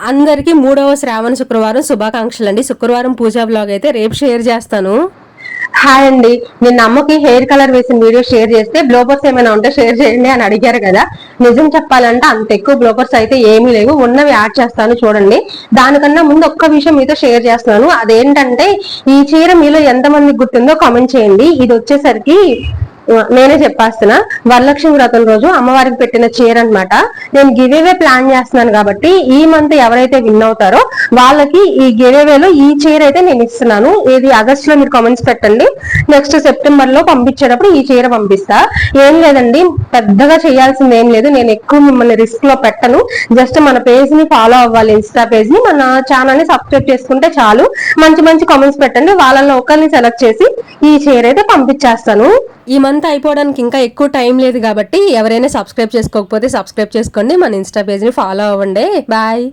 అందరికీ 3వ శ్రావణ శుక్రవారం శుభాకాంక్షలు అండి. శుక్రవారం పూజా బ్లాగ్ అయితే రేపు షేర్ చేస్తాను. హాయ్ అండి, నిన్న అమ్మకి హెయిర్ కలర్ వేసిన వీడియో షేర్ చేస్తే బ్లోపర్స్ ఏమైనా ఉంటే షేర్ చేయండి అని అడిగారు కదా. నిజం చెప్పాలంటే అంత ఎక్కువ బ్లోపర్స్ అయితే ఏమీ లేవు, ఉన్నవి యాడ్ చేస్తాను చూడండి. దానికన్నా ముందు ఒక్క విషయం మీతో షేర్ చేస్తున్నాను. అదేంటంటే ఈ చీర మీలో ఎంతమందికి గుర్తుందో కామెంట్ చేయండి. ఇది వచ్చేసరికి నేనే చెప్పేస్తున్నా, వరలక్ష్మి వ్రతం రోజు అమ్మవారికి పెట్టిన చీర అనమాట. నేను గివేవే ప్లాన్ చేస్తున్నాను కాబట్టి ఈ మంత్ ఎవరైతే విన్ అవుతారో వాళ్ళకి ఈ గివేవేలో ఈ చీర అయితే నేను ఇస్తున్నాను. ఇది ఆగస్ట్ లో మీరు కామెంట్స్ పెట్టండి, నెక్స్ట్ సెప్టెంబర్ లో పంపించేటప్పుడు ఈ చీర పంపిస్తా. ఏం లేదండి, పెద్దగా చేయాల్సింది ఏం లేదు. నేను ఎక్కువ మిమ్మల్ని రిస్క్ లో పెట్టను. జస్ట్ మన పేజ్ ని ఫాలో అవ్వాలి, ఇన్స్టా పేజ్ ని, మన ఛానల్ ని సబ్స్క్రైబ్ చేసుకుంటే చాలు. మంచి మంచి కామెంట్స్ పెట్టండి, వాళ్ళలో ఒకరిని సెలెక్ట్ చేసి ఈ చీర అయితే పంపించేస్తాను. ఈ మంత్ అయిపోవడానికి ఇంకా ఎక్కువ టైం లేదు కాబట్టి ఎవరైనా సబ్స్క్రైబ్ చేసుకోకపోతే సబ్స్క్రైబ్ చేసుకోండి, మన ఇన్స్టా పేజ్ ని ఫాలో అవ్వండి. బాయ్.